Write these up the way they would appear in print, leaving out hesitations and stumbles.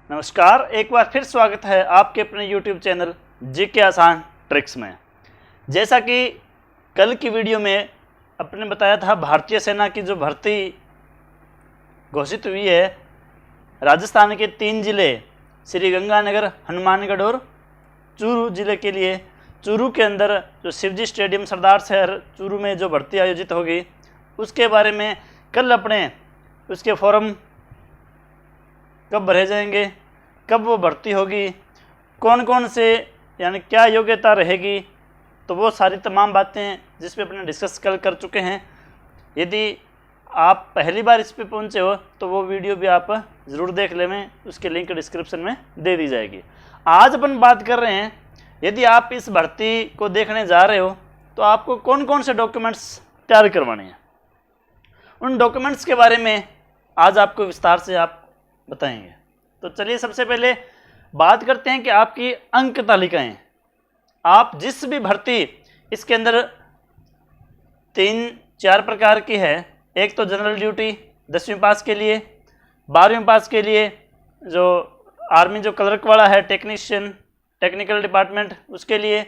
नमस्कार, एक बार फिर स्वागत है आपके अपने YouTube चैनल जीके आसान ट्रिक्स में। जैसा कि कल की वीडियो में अपने बताया था, भारतीय सेना की जो भर्ती घोषित हुई है, राजस्थान के 3 जिले श्रीगंगानगर, हनुमानगढ़ और चूरू जिले के लिए, चूरू के अंदर जो शिवजी स्टेडियम सरदार शहर चूरू में जो भर्ती आयोजित होगी उसके बारे में कल अपने उसके फॉर्म कब भरे जाएंगे, कब वो भर्ती होगी, कौन कौन से यानी क्या योग्यता रहेगी, तो वो सारी तमाम बातें जिस पे अपने डिस्कस कल कर चुके हैं। यदि आप पहली बार इस पे पहुंचे हो तो वो वीडियो भी आप ज़रूर देख लें, उसके लिंक डिस्क्रिप्शन में दे दी जाएगी। आज अपन बात कर रहे हैं, यदि आप इस भर्ती को देखने जा रहे हो तो आपको कौन कौन से डॉक्यूमेंट्स तैयार करवाने हैं। उन डॉक्यूमेंट्स के बारे में आज आपको विस्तार से आप बताएंगे। तो चलिए सबसे पहले बात करते हैं कि आपकी अंक तालिकाएं, आप जिस भी भर्ती इसके अंदर 3-4 प्रकार की है। एक तो जनरल ड्यूटी 10वीं पास के लिए, 12वीं पास के लिए जो आर्मी जो क्लर्क वाला है, टेक्नीशियन टेक्निकल डिपार्टमेंट उसके लिए,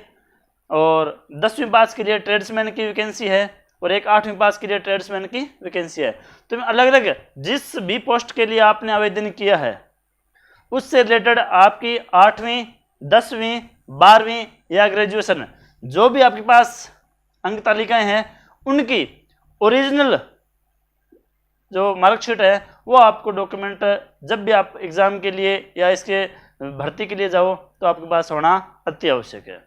और 10वीं पास के लिए ट्रेड्समैन की वैकेंसी है, और एक 8वीं पास के लिए ट्रेड्समैन की वैकेंसी है। तो अलग अलग जिस भी पोस्ट के लिए आपने आवेदन किया है उससे रिलेटेड आपकी 8वीं, 10वीं, 12वीं या ग्रेजुएशन जो भी आपके पास अंक तालिकाएं हैं उनकी ओरिजिनल जो मार्कशीट है वो आपको डॉक्यूमेंट जब भी आप एग्ज़ाम के लिए या इसके भर्ती के लिए जाओ तो आपके पास होना अति आवश्यक है।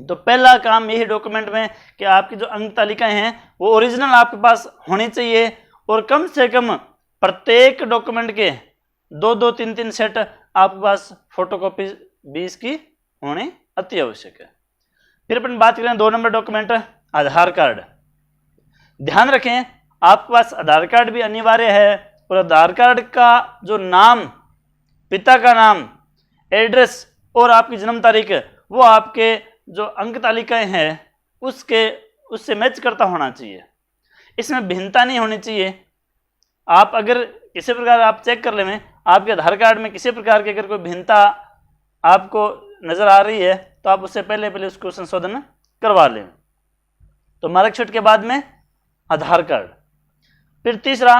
तो पहला काम यही डॉक्यूमेंट में कि आपकी जो अंक तालिकाएं हैं वो ओरिजिनल आपके पास होनी चाहिए, और कम से कम प्रत्येक डॉक्यूमेंट के 2-2, 3-3 सेट आपके पास फोटोकॉपी 20 की होनी अति आवश्यक है। फिर अपन बात करें 2 नंबर डॉक्यूमेंट, आधार कार्ड। ध्यान रखें आपके पास आधार कार्ड भी अनिवार्य है, और आधार कार्ड का जो नाम, पिता का नाम, एड्रेस और आपकी जन्म तारीख वो आपके जो अंक तालिकाएं हैं उससे मैच करता होना चाहिए। इसमें भिन्नता नहीं होनी चाहिए। आप अगर किसी प्रकार आप चेक कर लें, आपके आधार कार्ड में किसी प्रकार की अगर कोई भिन्नता आपको नज़र आ रही है तो आप उससे पहले उसको संशोधन करवा लें। तो मार्कशीट के बाद में आधार कार्ड। फिर तीसरा,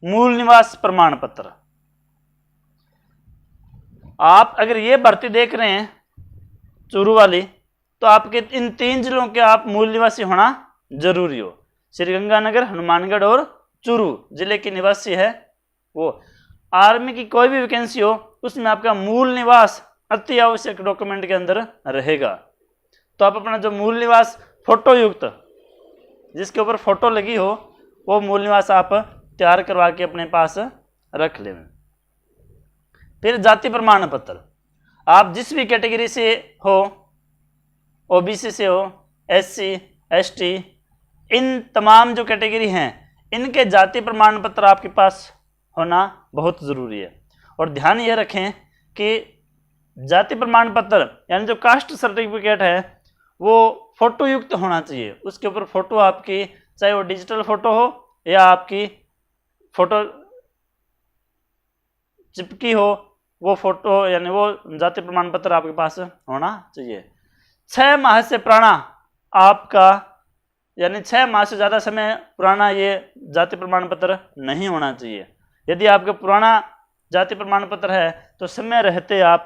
मूल निवास प्रमाण पत्र। आप अगर ये भर्ती देख रहे हैं चूरू वाली, तो आपके इन 3 जिलों के आप मूल निवासी होना जरूरी हो। श्रीगंगानगर, हनुमानगढ़ और चूरू जिले के निवासी है वो। आर्मी की कोई भी वैकेंसी हो उसमें आपका मूल निवास अति आवश्यक डॉक्यूमेंट के अंदर रहेगा। तो आप अपना जो मूल निवास फोटो युक्त, जिसके ऊपर फोटो लगी हो, वो मूल निवास आप तैयार करवा के अपने पास रख लें। फिर जाति प्रमाण पत्र, आप जिस भी कैटेगरी से हो, ओबीसी से हो, एससी, एसटी, इन तमाम जो कैटेगरी हैं इनके जाति प्रमाण पत्र आपके पास होना बहुत ज़रूरी है। और ध्यान ये रखें कि जाति प्रमाण पत्र यानी जो कास्ट सर्टिफिकेट है वो फोटो युक्त होना चाहिए। उसके ऊपर फोटो आपकी, चाहे वो डिजिटल फोटो हो या आपकी फोटो चिपकी हो, वो फोटो यानी वो जाति प्रमाण पत्र आपके पास होना चाहिए। 6 माह से पुराना आपका, यानी 6 माह से ज़्यादा समय पुराना ये जाति प्रमाण पत्र नहीं होना चाहिए। यदि आपका पुराना जाति प्रमाण पत्र है तो समय रहते आप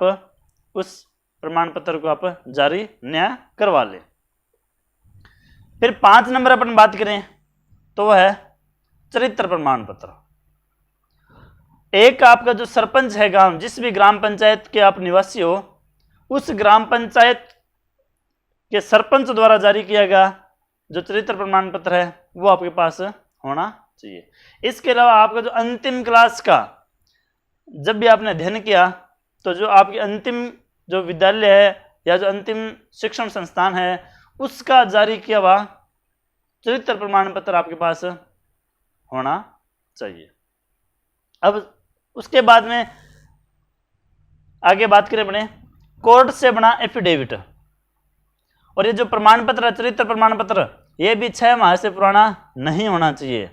उस प्रमाण पत्र को आप जारी नया करवा लें। फिर 5 नंबर अपन बात करें तो वह है चरित्र प्रमाण पत्र। एक आपका जो सरपंच है गांव, जिस भी ग्राम पंचायत के आप निवासी हो, उस ग्राम पंचायत के सरपंच द्वारा जारी किया गया जो चरित्र प्रमाण पत्र है वो आपके पास होना चाहिए। इसके अलावा आपका जो अंतिम क्लास का जब भी आपने अध्ययन किया तो जो आपकी अंतिम जो विद्यालय है या जो अंतिम शिक्षण संस्थान है उसका जारी किया हुआ चरित्र प्रमाण पत्र आपके पास होना चाहिए। अब उसके बाद में आगे बात करें अपने कोर्ट से बना एफिडेविट। और ये जो प्रमाण पत्र, चरित्र प्रमाण पत्र, ये भी 6 माह से पुराना नहीं होना चाहिए।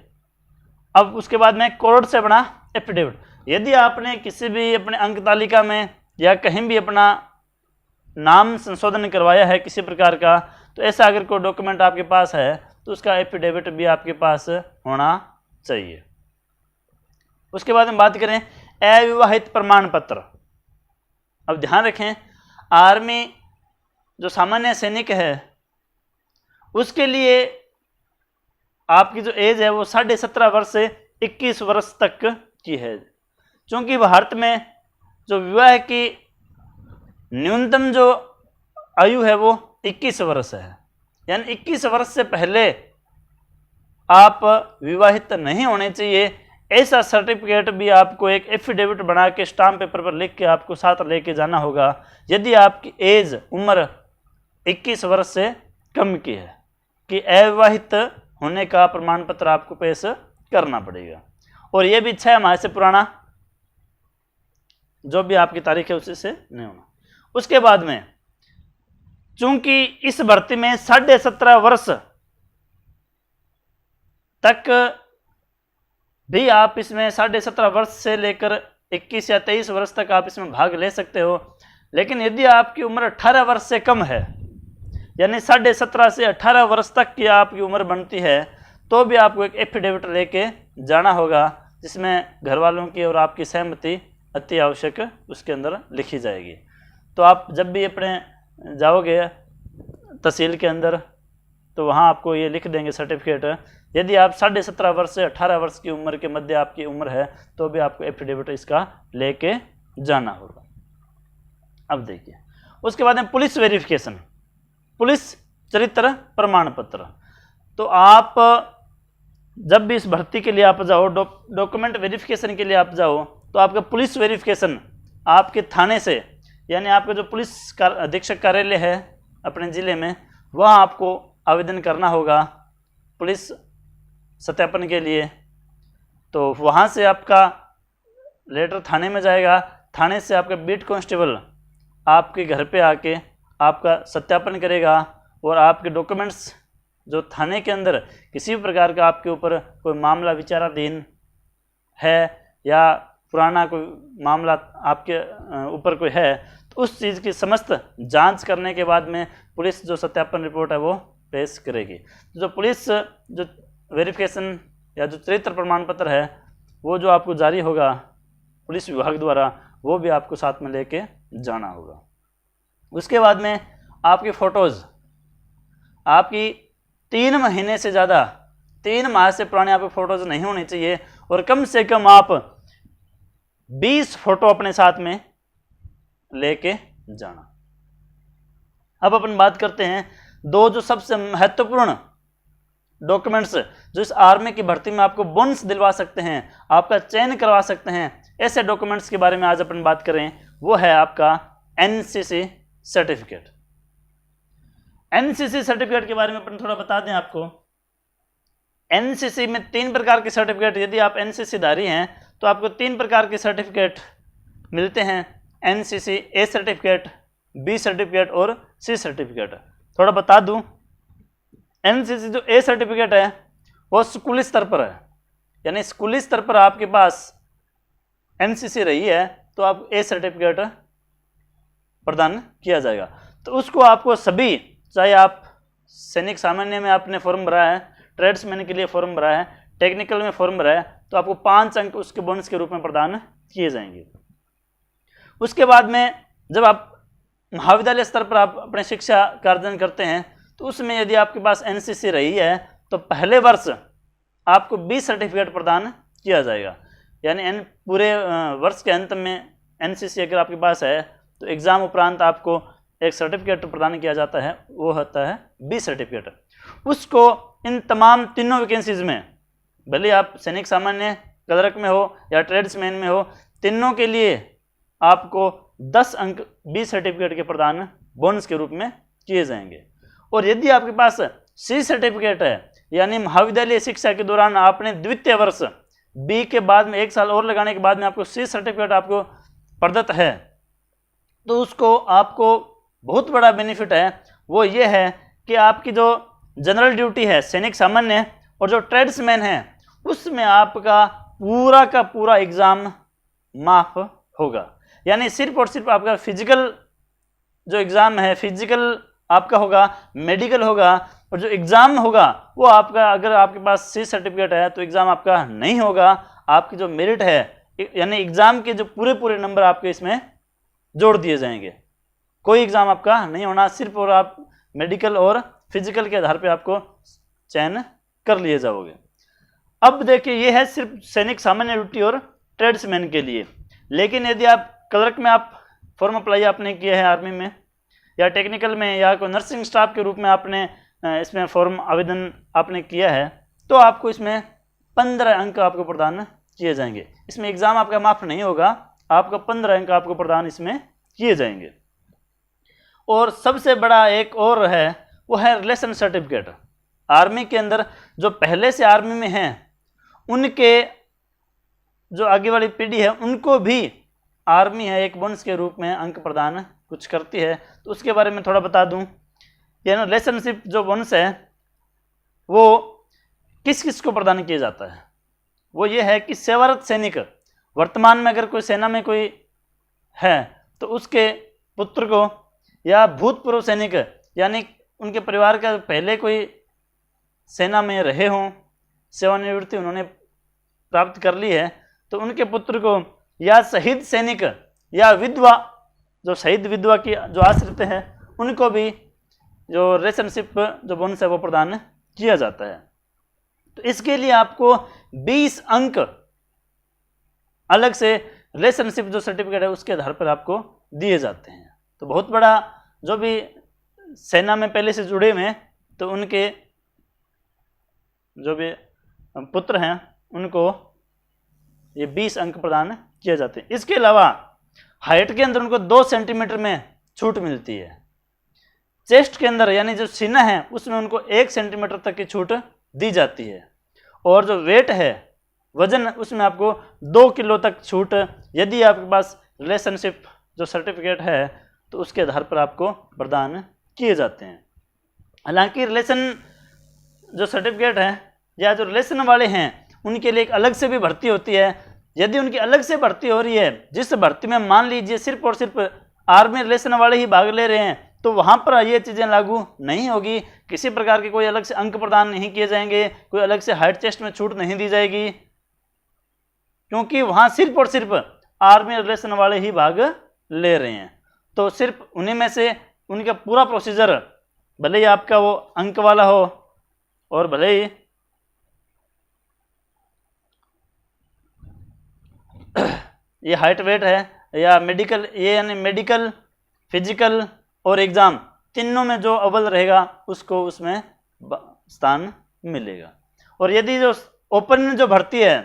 अब उसके बाद में कोर्ट से बना एफिडेविट, यदि आपने किसी भी अपने अंक तालिका में या कहीं भी अपना नाम संशोधन करवाया है किसी प्रकार का, तो ऐसा अगर कोई डॉक्यूमेंट आपके पास है तो उसका एफिडेविट भी आपके पास होना चाहिए। उसके बाद हम बात करें अविवाहित प्रमाण पत्र। अब ध्यान रखें, आर्मी जो सामान्य सैनिक है उसके लिए आपकी जो एज है वो 17.5 वर्ष से 21 वर्ष तक की है। क्योंकि भारत में जो विवाह की न्यूनतम जो आयु है वो 21 वर्ष है, यानी 21 वर्ष से पहले आप विवाहित नहीं होने चाहिए। ऐसा सर्टिफिकेट भी आपको एक एफिडेविट बना के स्टाम्प पेपर पर लिख के आपको साथ लेके जाना होगा यदि आपकी एज उम्र 21 वर्ष से कम की है, कि अविवाहित होने का प्रमाण पत्र आपको पेश करना पड़ेगा। और यह भी 6 माह से पुराना, जो भी आपकी तारीख है उसी से नहीं होना। उसके बाद में चूंकि इस भर्ती में 17.5 वर्ष तक भी आप इसमें 17.5 वर्ष से लेकर 21 या 23 वर्ष तक आप इसमें भाग ले सकते हो, लेकिन यदि आपकी उम्र 18 वर्ष से कम है, यानी 17.5 से 18 वर्ष तक की आपकी उम्र बनती है, तो भी आपको एक एफिडेविट लेके जाना होगा जिसमें घर वालों की और आपकी सहमति अति आवश्यक उसके अंदर लिखी जाएगी। तो आप जब भी अपने जाओगे तहसील के अंदर तो वहाँ आपको ये लिख देंगे सर्टिफिकेट। यदि आप 17.5 वर्ष से 18 वर्ष की उम्र के मध्य आपकी उम्र है तो भी आपको एफिडेविट इसका लेके जाना होगा। अब देखिए, उसके बाद में पुलिस वेरिफिकेशन, पुलिस चरित्र प्रमाण पत्र। तो आप जब भी इस भर्ती के लिए आप जाओ, डॉक्यूमेंट वेरिफिकेशन के लिए आप जाओ, तो आपका पुलिस वेरिफिकेशन आपके थाने से, यानी आपका जो पुलिस अधीक्षक कार्यालय है अपने ज़िले में, वहाँ आपको आवेदन करना होगा पुलिस सत्यापन के लिए। तो वहाँ से आपका लेटर थाने में जाएगा, थाने से आपका बीट कांस्टेबल आपके घर पे आके आपका सत्यापन करेगा और आपके डॉक्यूमेंट्स जो थाने के अंदर किसी भी प्रकार का आपके ऊपर कोई मामला विचाराधीन है या पुराना कोई मामला आपके ऊपर कोई है, तो उस चीज़ की समस्त जांच करने के बाद में पुलिस जो सत्यापन रिपोर्ट है वो पेश करेगी। जो पुलिस जो वेरिफिकेशन या जो चरित्र प्रमाण पत्र है वो जो आपको जारी होगा पुलिस विभाग द्वारा, वो भी आपको साथ में लेके जाना होगा। उसके बाद में आपकी फ़ोटोज़, आपकी 3 महीने से ज़्यादा 3 माह से पुराने आपकी फ़ोटोज़ नहीं होनी चाहिए और कम से कम आप 20 फ़ोटो अपने साथ में लेके जाना। अब अपन बात करते हैं 2 जो सबसे महत्वपूर्ण डॉक्यूमेंट्स जो इस आर्मी की भर्ती में आपको बोनस दिलवा सकते हैं, आपका चयन करवा सकते हैं, ऐसे डॉक्यूमेंट्स के बारे में आज अपन बात करें। वो है आपका एनसीसी सर्टिफिकेट। एनसीसी सर्टिफिकेट के बारे में अपन थोड़ा बता दें आपको। एनसीसी में 3 प्रकार के सर्टिफिकेट, यदि आप एनसीसी धारी हैं तो आपको 3 प्रकार के सर्टिफिकेट मिलते हैं। NCC A certificate, B certificate और सी सर्टिफिकेट। थोड़ा बता दूं, एनसीसी जो ए सर्टिफिकेट है वो स्कूली स्तर पर है, यानी स्कूली स्तर पर आपके पास एनसीसी रही है तो आप ए सर्टिफिकेट प्रदान किया जाएगा। तो उसको आपको सभी, चाहे आप सैनिक सामान्य में आपने फॉर्म भरा है, ट्रेड्समैन के लिए फॉर्म भरा है, टेक्निकल में फॉर्म भरा है, तो आपको 5 अंक उसके बोनस के रूप में प्रदान किए जाएंगे। उसके बाद में जब आप महाविद्यालय स्तर पर आप अपने शिक्षा का अर्जन करते हैं तो उसमें यदि आपके पास एनसीसी रही है तो पहले वर्ष आपको बी सर्टिफिकेट प्रदान किया जाएगा, यानी पूरे वर्ष के अंत में एनसीसी अगर आपके पास है तो एग्ज़ाम उपरांत आपको एक सर्टिफिकेट प्रदान किया जाता है, वो होता है बी सर्टिफिकेट। उसको इन तमाम तीनों वैकेंसीज में, भले आप सैनिक सामान्य क्लर्क में हो या ट्रेड्समैन में हो, तीनों के लिए आपको 10 अंक बी सर्टिफिकेट के प्रदान बोनस के रूप में किए जाएंगे। और यदि आपके पास सी सर्टिफिकेट है, यानी महाविद्यालय शिक्षा के दौरान आपने द्वितीय वर्ष बी के बाद में 1 साल और लगाने के बाद में आपको सी सर्टिफिकेट आपको प्रदत्त है, तो उसको आपको बहुत बड़ा बेनिफिट है। वो ये है कि आपकी जो जनरल ड्यूटी है सैनिक सामान्य और जो ट्रेड्समैन है उसमें आपका पूरा का पूरा एग्ज़ाम माफ होगा। यानी सिर्फ और सिर्फ आपका फिजिकल जो एग्ज़ाम है, फिजिकल आपका होगा, मेडिकल होगा, और जो एग्ज़ाम होगा वो आपका, अगर आपके पास सी सर्टिफिकेट है तो एग्ज़ाम आपका नहीं होगा। आपकी जो मेरिट है, यानी एग्ज़ाम के जो पूरे पूरे नंबर आपके इसमें जोड़ दिए जाएंगे। कोई एग्ज़ाम आपका नहीं होना, सिर्फ और आप मेडिकल और फिजिकल के आधार पे आपको चयन कर लिए जाओगे। अब देखिए, ये है सिर्फ सैनिक सामान्य ड्यूटी और ट्रेड्समैन के लिए। लेकिन यदि आप क्लर्क में आप फॉर्म अप्लाई आपने किया है आर्मी में, या टेक्निकल में, या कोई नर्सिंग स्टाफ के रूप में आपने इसमें फॉर्म आवेदन आपने किया है, तो आपको इसमें 15 अंक आपको प्रदान किए जाएंगे। इसमें एग्ज़ाम आपका माफ नहीं होगा, आपको 15 अंक आपको प्रदान इसमें किए जाएंगे। और सबसे बड़ा एक और है, वो है रिलेशन सर्टिफिकेट। आर्मी के अंदर जो पहले से आर्मी में हैं, उनके जो आगे वाली पीढ़ी है, उनको भी आर्मी है एक बोनस के रूप में अंक प्रदान कुछ करती है। तो उसके बारे में थोड़ा बता दूं। ये ना रिलेशनशिप जो बोनस है वो किस किस को प्रदान किया जाता है, वो ये है कि सेवारत सैनिक, वर्तमान में अगर कोई सेना में कोई है तो उसके पुत्र को, या भूतपूर्व सैनिक यानी उनके परिवार का पहले कोई सेना में रहे हों, सेवानिवृत्ति उन्होंने प्राप्त कर ली है, तो उनके पुत्र को, या शहीद सैनिक या विधवा, जो शहीद विधवा की जो आश्रित हैं, उनको भी जो रिलेशनशिप जो बोनस है वो प्रदान किया जाता है। तो इसके लिए आपको 20 अंक अलग से रिलेशनशिप जो सर्टिफिकेट है उसके आधार पर आपको दिए जाते हैं। तो बहुत बड़ा, जो भी सेना में पहले से जुड़े हुए हैं तो उनके जो भी पुत्र हैं उनको ये 20 अंक प्रदान किए जाते हैं। इसके अलावा हाइट के अंदर उनको 2 सेंटीमीटर में छूट मिलती है। चेस्ट के अंदर यानी जो सीना है उसमें उनको 1 सेंटीमीटर तक की छूट दी जाती है। और जो वेट है, वजन, उसमें आपको 2 किलो तक छूट, यदि आपके पास रिलेशनशिप जो सर्टिफिकेट है तो उसके आधार पर आपको प्रदान किए जाते हैं। हालांकि रिलेशन जो सर्टिफिकेट है या जो रिलेशन वाले हैं उनके लिए एक अलग से भी भर्ती होती है। यदि उनकी अलग से भर्ती हो रही है, जिस भर्ती में मान लीजिए सिर्फ और सिर्फ आर्मी रिलेशन वाले ही भाग ले रहे हैं, तो वहाँ पर ये चीज़ें लागू नहीं होगी। किसी प्रकार के कोई अलग से अंक प्रदान नहीं किए जाएंगे, कोई अलग से हाइट चेस्ट में छूट नहीं दी जाएगी, क्योंकि वहाँ सिर्फ और सिर्फ आर्मी रिलेशन वाले ही भाग ले रहे हैं। तो सिर्फ उन्हीं में से उनका पूरा प्रोसीजर, भले ही आपका वो अंक वाला हो और भले ही ये हाइट वेट है या मेडिकल, ये यानी मेडिकल, फिजिकल और एग्ज़ाम तीनों में जो अव्वल रहेगा उसको उसमें स्थान मिलेगा। और यदि जो ओपन जो भर्ती है,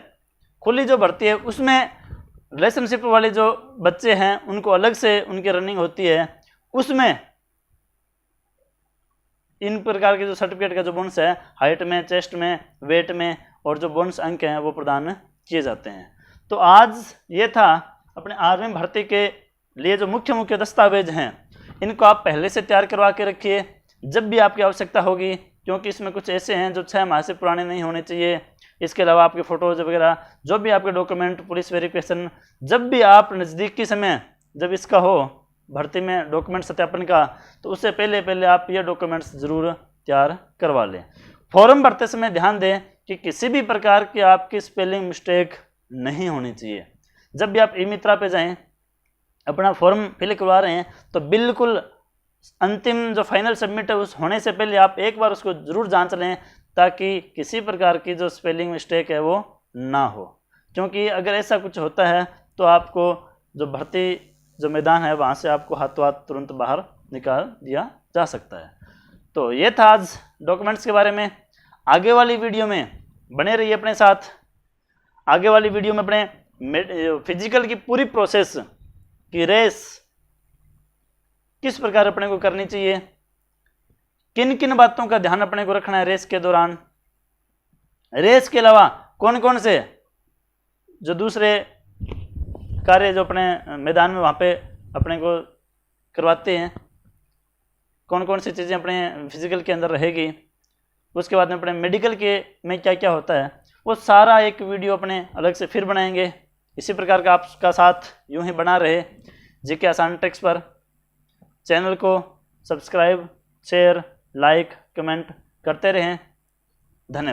खुली जो भर्ती है, उसमें रिलेशनशिप वाले जो बच्चे हैं उनको अलग से उनकी रनिंग होती है, उसमें इन प्रकार के जो सर्टिफिकेट का जो बोनस है, हाइट में, चेस्ट में, वेट में, और जो बोनस अंक हैं वो प्रदान किए जाते हैं। तो आज ये था अपने आर्मी भर्ती के लिए जो मुख्य मुख्य दस्तावेज हैं, इनको आप पहले से तैयार करवा के रखिए जब भी आपकी आवश्यकता होगी, क्योंकि इसमें कुछ ऐसे हैं जो 6 माह से पुराने नहीं होने चाहिए। इसके अलावा आपके फ़ोटोज़ वगैरह, जो भी आपके डॉक्यूमेंट, पुलिस वेरिफिकेशन, जब भी आप नज़दीकी समय जब इसका हो भर्ती में डॉक्यूमेंट सत्यापन का, तो उससे पहले आप ये डॉक्यूमेंट्स ज़रूर तैयार करवा लें। फॉर्म भरते समय ध्यान दें कि किसी भी प्रकार की आपकी स्पेलिंग मिस्टेक नहीं होनी चाहिए। जब भी आप ई मित्रा पे जाएं, अपना फॉर्म फिल करवा रहे हैं, तो बिल्कुल अंतिम जो फाइनल सबमिट है उस होने से पहले आप एक बार उसको ज़रूर जांच लें, ताकि किसी प्रकार की जो स्पेलिंग मिस्टेक है वो ना हो। क्योंकि अगर ऐसा कुछ होता है तो आपको जो भर्ती जो मैदान है वहाँ से आपको हाथों हाथ तुरंत बाहर निकाल दिया जा सकता है। तो ये था आज डॉक्यूमेंट्स के बारे में। आगे वाली वीडियो में बने रहिए अपने साथ। आगे वाली वीडियो में अपने फिजिकल की पूरी प्रोसेस की रेस किस प्रकार अपने को करनी चाहिए, किन किन बातों का ध्यान अपने को रखना है रेस के दौरान, रेस के अलावा कौन कौन से जो दूसरे कार्य जो अपने मैदान में वहाँ पे अपने को करवाते हैं, कौन कौन सी चीज़ें अपने फिजिकल के अंदर रहेगी, उसके बाद में अपने मेडिकल के में क्या क्या होता है, वो सारा एक वीडियो अपने अलग से फिर बनाएंगे। इसी प्रकार का आपका साथ यूं ही बना रहे जीके आसान ट्रिक्स पर। चैनल को सब्सक्राइब, शेयर, लाइक, कमेंट करते रहें। धन्यवाद।